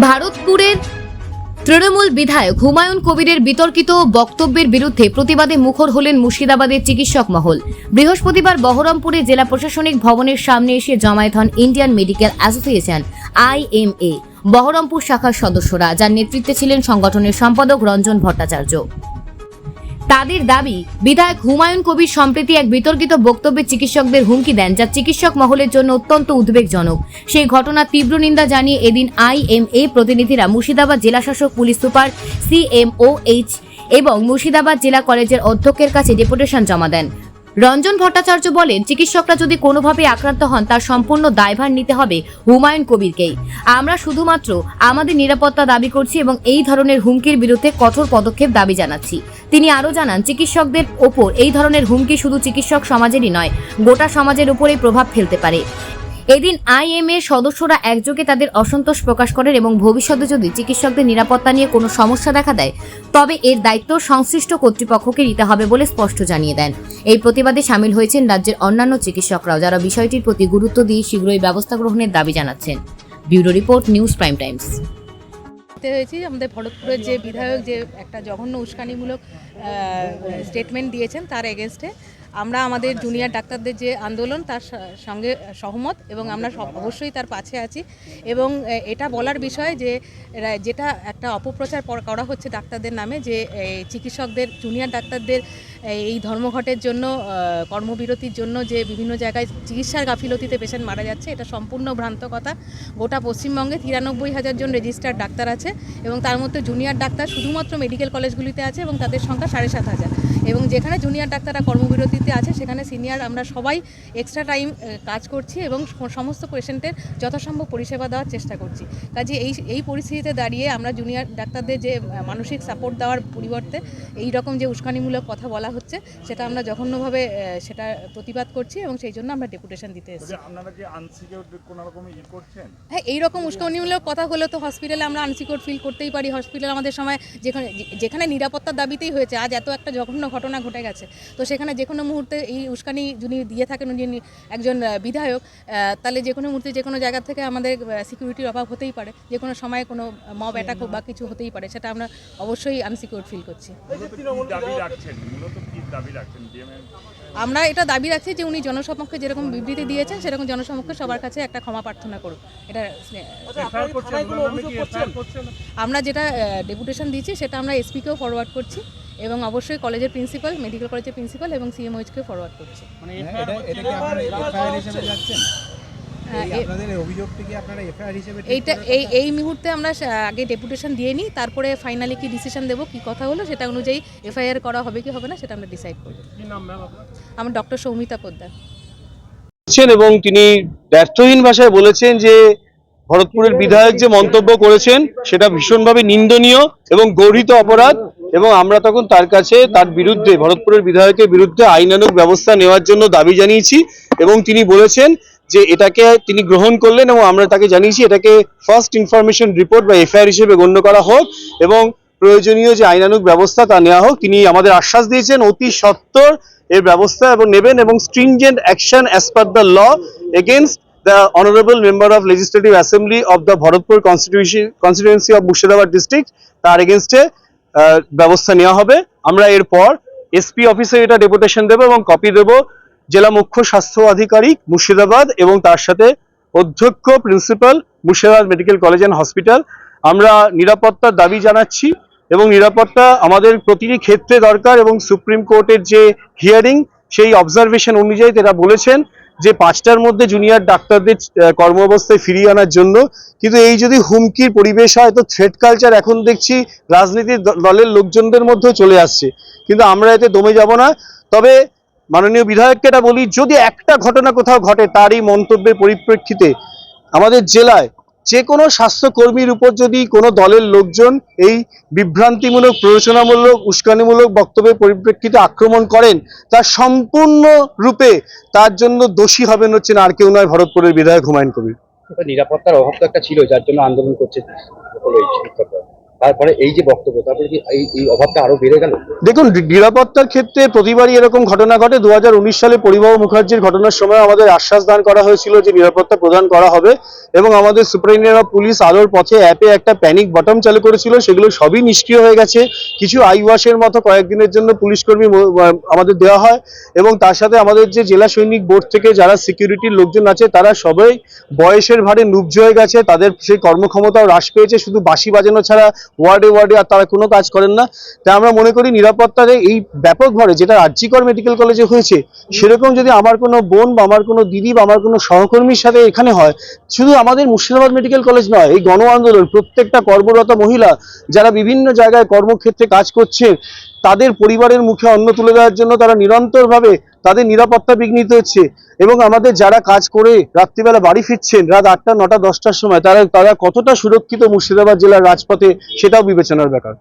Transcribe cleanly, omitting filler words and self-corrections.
ভারতপুরের তৃণমূল বিধায়ক হুমায়ুন কবিরের বিতর্কিত বক্তব্যের বিরুদ্ধে প্রতিবাদে মুখর হলেন মুর্শিদাবাদের চিকিৎসক মহল। বৃহস্পতিবার বহরমপুরে জেলা প্রশাসনিক ভবনের সামনে এসে জমায়েত হন Indian medical association IMA Baharampur শাখার সদস্যরা, যার নেতৃত্বে ছিলেন সংগঠনের সম্পাদক রঞ্জন ভট্টাচার্য। তাদের দাবি, বিধায়ক হুমায়ুন কবির সম্প্রতি এক বিতর্কিত বক্তব্যে চিকিৎসকদের হুমকি দেন, যা চিকিৎসক মহলের জন্য অত্যন্ত উদ্বেগজনক। সেই ঘটনার তীব্র নিন্দা জানিয়ে এদিন IMA প্রতিনিধিরা মুর্শিদাবাদ জেলাশাসক পুলিশ সুপার CMOH এবং মুর্শিদাবাদ জেলা কলেজের অধ্যক্ষের কাছে ডেপুটেশন জমা দেন। রঞ্জন ভট্টাচার্য বলেন, চিকিৎসকরা যদি কোনোভাবে আক্রান্ত হন তার সম্পূর্ণ দায়ভার নিতে হবে হুমায়ুন কবিরকেই। আমরা শুধুমাত্র আমাদের নিরাপত্তা দাবি করছি এবং এই ধরনের হুমকির বিরুদ্ধে কঠোর পদক্ষেপ দাবি জানাচ্ছি। তিনি আরও জানান, চিকিৎসকদের ওপর এই ধরনের হুমকি শুধু চিকিৎসক সমাজেরই নয়, গোটা সমাজের উপরেই প্রভাব ফেলতে পারে। এদিন IMA সদস্যরা একযোগে তাদের অসন্তোষ প্রকাশ করেন এবং ভবিষ্যতে যদি চিকিৎসকদের নিরাপত্তা নিয়ে কোনো সমস্যা দেখা দেয় তবে এর দায়িত্ব সংশ্লিষ্ট কর্তৃপক্ষকে নিতে হবে বলে স্পষ্ট জানিয়ে দেন। এই প্রতিবাদে সামিল হয়েছেন রাজ্যের অন্যান্য চিকিৎসকরাও, যারা বিষয়টির প্রতি গুরুত্ব দিয়ে শীঘ্রই ব্যবস্থা গ্রহণের দাবি জানাচ্ছেন। Bureau report, news prime Times. হয়েছি আমাদের ভরতপুরের যে বিধায়ক যে একটা জঘন্য উস্কানিমূলক স্টেটমেন্ট দিয়েছেন, তার এগেনস্টে আমরা আমাদের জুনিয়র ডাক্তারদের যে আন্দোলন তার সঙ্গে সহমত এবং আমরা অবশ্যই তার পাশে আছি। এবং এটা বলার বিষয় যে যেটা একটা অপপ্রচার করা হচ্ছে ডাক্তারদের নামে, যে চিকিৎসকদের জুনিয়র ডাক্তারদের এই ধর্মঘটের জন্য, কর্মবিরতির জন্য যে বিভিন্ন জায়গায় চিকিৎসার গাফিলতিতে পেশেন্ট মারা যাচ্ছে, এটা সম্পূর্ণ ভ্রান্ত কথা। গোটা পশ্চিমবঙ্গে 93,000 জন রেজিস্টার্ড ডাক্তার আছে এবং তার মধ্যে জুনিয়র ডাক্তার শুধুমাত্র মেডিকেল কলেজগুলিতে আছে এবং তাদের সংখ্যা 7,500। এবং যেখানে জুনিয়র ডাক্তাররা কর্মবিরতিতে আছে সেখানে সিনিয়র আমরা সবাই এক্সট্রা টাইম কাজ করছি এবং সমস্ত পেশেন্টের যথাসম্ভব পরিষেবা দেওয়ার চেষ্টা করছি। কাজে এই পরিস্থিতিতে দাঁড়িয়ে আমরা জুনিয়র ডাক্তারদের যে মানসিক সাপোর্ট দেওয়ার পরিবর্তে এই রকম যে উস্কানিমূলক কথা বলা হচ্ছে সেটা আমরা জঘন্যভাবে সেটা প্রতিবাদ করছি এবং সেই জন্য আমরা ডেপুটেশন দিতে এসেছি। হ্যাঁ, এইরকম উস্কানিমূলক কথা হলে তো হসপিটালে আমরা আনসিকিউর ফিল করতেই পারি। হসপিটাল আমাদের সময় যেখানে নিরাপত্তার দাবিতেই হয়েছে, আজ এত একটা জঘন্য ঘটনা ঘটে গেছে, তো সেখানে যে কোনো মুহূর্তে এই উস্কানি যিনি দিয়ে থাকেন, যিনি একজন বিধায়ক, তাহলে যে কোনো মুহূর্তে যে কোনো জায়গা থেকে আমাদের সিকিউরিটির অভাব হতেই পারে, যে কোনো সময় কোনো মব অ্যাটাক বা কিছু হতেই পারে, সেটা আমরা অবশ্যই আনসিকিউর ফিল করছি। আমরা এটা দাবি রাখছি যে উনি জনসমক্ষে যেরকম বিবৃতি দিয়েছেন সেরকম জনসমক্ষে সবার কাছে একটা ক্ষমা প্রার্থনা করুন। এটা আমরা যেটা ডেপুটেশন দিয়েছি সেটা আমরা এসপিকেও ফরওয়ার্ড করছি এবং অবশ্যই কলেজের প্রিন্সিপাল, মেডিকেল কলেজের প্রিন্সিপাল এবং CMOHকে ফরওয়ার্ড করছি। এই মুহূর্তে আমরা আগে ডেপুটেশন দিয়ে নিই, তারপরে ফাইনালি কি ডিসিশন দেবো, কি কথা হলো সেটা অনুযায়ী FIR করা হবে কি হবে না সেটা আমরা ডিসাইড করব। আমার ডক্টর সৌমিতা পোদ্দার। এবং তিনি ব্যর্থহীন ভাষায় বলেছেন যে ভরতপুরের বিধায়ক যে মন্তব্য করেছেন সেটা ভীষণভাবে নিন্দনীয় এবং গর্হিত অপরাধ, এবং আমরা তখন তার কাছে তার বিরুদ্ধে, ভরতপুরের বিধায়কের বিরুদ্ধে আইনানুগ ব্যবস্থা নেওয়ার জন্য দাবি জানিয়েছি এবং তিনি বলেছেন যে এটাকে তিনি গ্রহণ করলেন এবং আমরা তাকে জানিয়েছি এটাকে ফার্স্ট ইনফরমেশন রিপোর্ট বা FIR হিসেবে গণ্য করা হোক এবং প্রয়োজনীয় যে আইনানুগ ব্যবস্থা তা নেওয়া হোক। তিনি আমাদের আশ্বাস দিয়েছেন অতি সত্বর এর ব্যবস্থা এবং নেবেন এবং stringent action as per the law against the honorable member of Legislative Assembly of the Bharatpur constituency of Murshidabad district, তার এগেইনস্টে ব্যবস্থা নেওয়া হবে। আমরা এরপর SP অফিসে এটা ডেপুটেশন দেব এবং কপি দেব জেলা মুখ্য স্বাস্থ্য আধিকারিক মুর্শিদাবাদ এবং তার সাথে অধ্যক্ষ principal Murshidabad medical college and hospital. আমরা নিরাপত্তার দাবি জানাচ্ছি এবং নিরাপত্তা আমাদের প্রতিটি ক্ষেত্রে দরকার এবং সুপ্রিম কোর্টের যে হিয়ারিং সেই অবজারভেশন অনুযায়ী তারা বলেছেন যে 5টার মধ্যে জুনিয়র ডাক্তারদের কর্মঅবস্থায় ফিরিয়ে আনার জন্য। কিন্তু এই যদি হুমকির পরিবেশ হয় তো থ্রেট কালচার এখন দেখছি রাজনীতির দলের লোকজনদের মধ্যেও চলে আসছে, কিন্তু আমরা এতে দমে যাব না। তবে মাননীয় বিধায়ককে এটা বলি, যদি একটা ঘটনা কোথাও ঘটে তার এই মন্তব্যের পরিপ্রেক্ষিতে আমাদের জেলায় যে কোনো স্বাস্থ্যকর্মীর উপর যদি কোনো দলের লোকজন এই বিভ্রান্তিমূলক, প্ররোচনামূলক, উস্কানিমূলক বক্তব্যের পরিপ্রেক্ষিতে আক্রমণ করেন, তার সম্পূর্ণ রূপে তার জন্য দোষী হবেন হচ্ছেন আর কেউ নয়, ভরতপুরের বিধায়ক হুমায়ুন কবির। নিরাপত্তার অভাব তো একটা ছিল, যার জন্য আন্দোলন করছে। তারপরে এই যে বক্তব্য, তারপরে কি এই অভাবটা আরো বেড়ে গেল? দেখুন, নিরাপত্তার ক্ষেত্রে প্রতিবারই এরকম ঘটনা ঘটে। 2019 সালে পরিবাহ মুখার্জির ঘটনার সময় আমাদের আশ্বাস দান করা হয়েছিল যে নিরাপত্তা প্রদান করা হবে, এবং আমাদের সুপারিনটেন্ডেন্ট অফ পুলিশ আলোর পথে অ্যাপে একটা প্যানিক বটম চালু করেছিল। সেগুলো সবই নিষ্ক্রিয় হয়ে গেছে। কিছু আইওয়াশের মতো কয়েকদিনের জন্য পুলিশ কর্মী আমাদের দেওয়া হয়, এবং তার সাথে আমাদের যে জেলা সৈনিক বোর্ড থেকে যারা সিকিউরিটির লোকজন আছে তারা সবাই বয়সের ভারে নুব্জ হয়ে গেছে। তাদের সেই কর্মক্ষমতাও হ্রাস পেয়েছে। শুধু বাঁশি বাজানো ছাড়া ওয়ার্ডে ওয়ার্ডে আর তারা কোনো কাজ করেন না। তাই আমরা মনে করি নিরাপত্তার এই ব্যাপকভাবে যেটা আরজিকর মেডিকেল কলেজে হয়েছে, সেরকম যদি আমার কোনো বোন বা আমার কোনো দিদি বা আমার কোনো সহকর্মীর সাথে এখানে হয়, শুধু আমাদের মুর্শিদাবাদ মেডিকেল কলেজ নয়, এই গণ আন্দোলন প্রত্যেকটা কর্মরত মহিলা যারা বিভিন্ন জায়গায় কর্মক্ষেত্রে কাজ করছে, তাদের পরিবারের মুখে অন্ন তুলে দেওয়ার জন্য তারা নিরন্তরভাবে তাদের নিরাপত্তা বিঘ্নিত হচ্ছে। এবং আমাদের যারা কাজ করে রাত্রিবেলা বাড়ি ফিরছেন রাত 8টা 9টা 10টার সময়, তারা কতটা সুরক্ষিত মুর্শিদাবাদ জেলার রাজপথে, সেটাও বিবেচনার ব্যাপার।